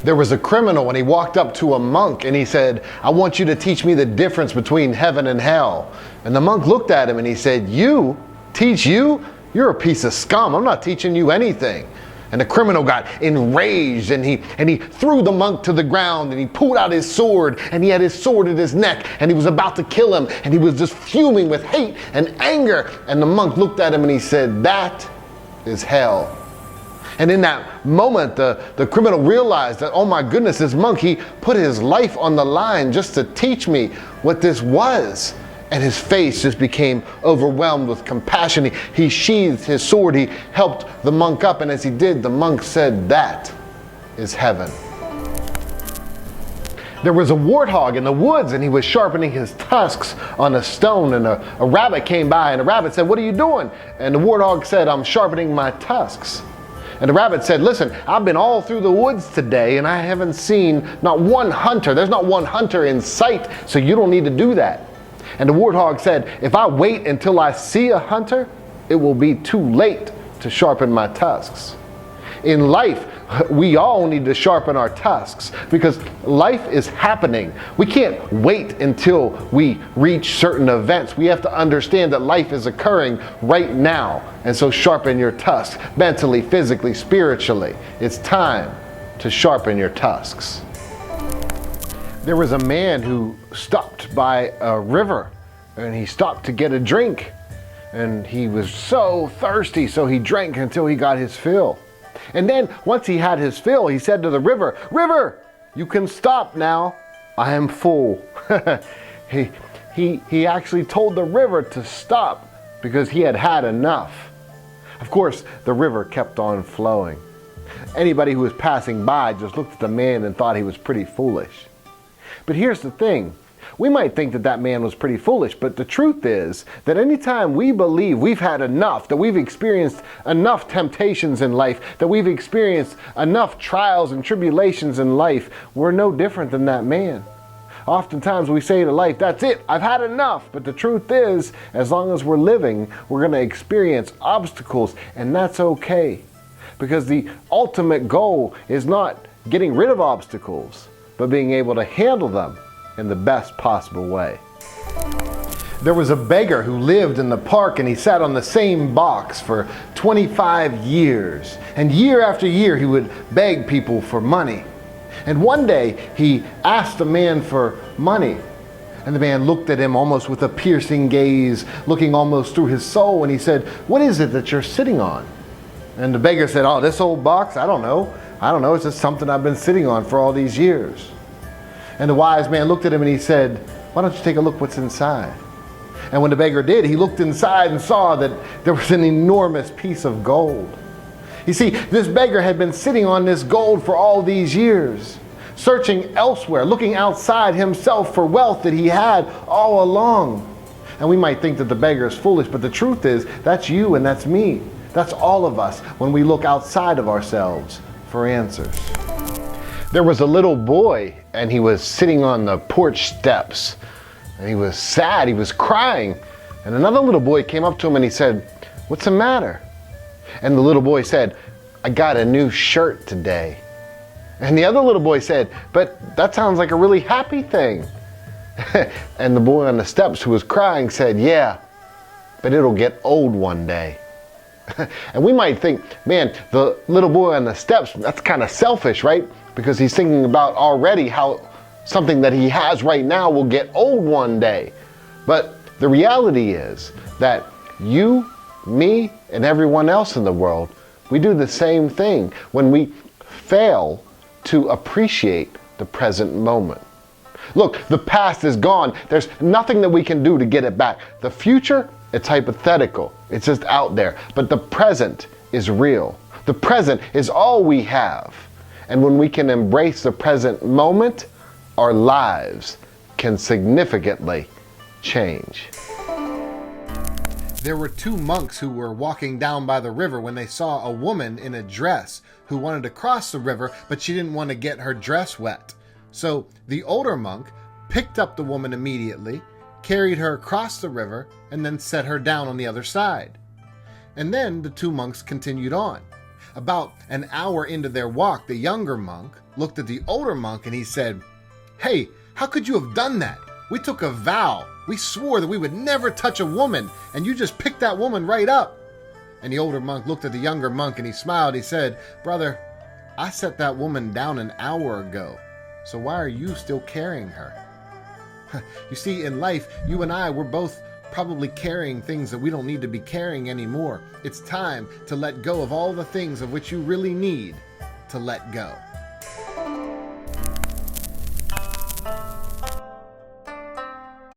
There was a criminal and he walked up to a monk and he said, "I want you to teach me the difference between heaven and hell." And the monk looked at him and he said, "You? Teach you? You're a piece of scum. I'm not teaching you anything." And the criminal got enraged and he threw the monk to the ground and he pulled out his sword and he had his sword at his neck and he was about to kill him and he was just fuming with hate and anger. And the monk looked at him and he said, "That is hell." And in that moment, the criminal realized that, oh my goodness, this monk, he put his life on the line just to teach me what this was. And his face just became overwhelmed with compassion. He sheathed his sword, he helped the monk up, and as he did, the monk said, "That is heaven." There was a warthog in the woods and he was sharpening his tusks on a stone, and a rabbit came by and the rabbit said, "What are you doing?" And the warthog said, "I'm sharpening my tusks." And the rabbit said, "Listen, I've been all through the woods today and I haven't seen not one hunter. There's not one hunter in sight, so you don't need to do that." And the warthog said, "If I wait until I see a hunter, it will be too late to sharpen my tusks." In life, we all need to sharpen our tusks because life is happening. We can't wait until we reach certain events. We have to understand that life is occurring right now. And so sharpen your tusks, mentally, physically, spiritually. It's time to sharpen your tusks. There was a man who stopped by a river and he stopped to get a drink. And he was so thirsty, so he drank until he got his fill. And then once he had his fill, he said to the river, "River, you can stop now. I am full." He actually told the river to stop because he had had enough. Of course, the river kept on flowing. Anybody who was passing by just looked at the man and thought he was pretty foolish. But here's the thing. We might think that that man was pretty foolish, but the truth is that anytime we believe we've had enough, that we've experienced enough temptations in life, that we've experienced enough trials and tribulations in life, we're no different than that man. Oftentimes we say to life, "That's it, I've had enough." But the truth is, as long as we're living, we're going to experience obstacles, and that's okay. Because the ultimate goal is not getting rid of obstacles, but being able to handle them in the best possible way. There was a beggar who lived in the park and he sat on the same box for 25 years. And year after year he would beg people for money. And one day he asked the man for money. And the man looked at him almost with a piercing gaze, looking almost through his soul, and he said, "What is it that you're sitting on?" And the beggar said, "Oh, this old box? I don't know. It's just something I've been sitting on for all these years." And the wise man looked at him and he said, "Why don't you take a look what's inside?" And when the beggar did, he looked inside and saw that there was an enormous piece of gold. You see, this beggar had been sitting on this gold for all these years, searching elsewhere, looking outside himself for wealth that he had all along. And we might think that the beggar is foolish, but the truth is, that's you and that's me. That's all of us when we look outside of ourselves for answers. There was a little boy and he was sitting on the porch steps and he was sad, he was crying. And another little boy came up to him and he said, "What's the matter?" And the little boy said, "I got a new shirt today." And the other little boy said, "But that sounds like a really happy thing." And the boy on the steps who was crying said, "Yeah, but it'll get old one day." And we might think, man, the little boy on the steps, that's kind of selfish, right? Because he's thinking about already how something that he has right now will get old one day. But the reality is that you, me, and everyone else in the world, we do the same thing when we fail to appreciate the present moment. Look, the past is gone. There's nothing that we can do to get it back. The future, it's hypothetical. It's just out there. But the present is real. The present is all we have. And when we can embrace the present moment, our lives can significantly change. There were two monks who were walking down by the river when they saw a woman in a dress who wanted to cross the river, but she didn't want to get her dress wet. So the older monk picked up the woman immediately, carried her across the river, and then set her down on the other side. And then the two monks continued on. About an hour into their walk, the younger monk looked at the older monk and he said, "Hey, how could you have done that? We took a vow. We swore that we would never touch a woman, and you just picked that woman right up." And the older monk looked at the younger monk and he smiled. He said, "Brother, I set that woman down an hour ago, so why are you still carrying her?" You see, in life, you and I, we're both probably carrying things that we don't need to be carrying anymore. It's time to let go of all the things of which you really need to let go.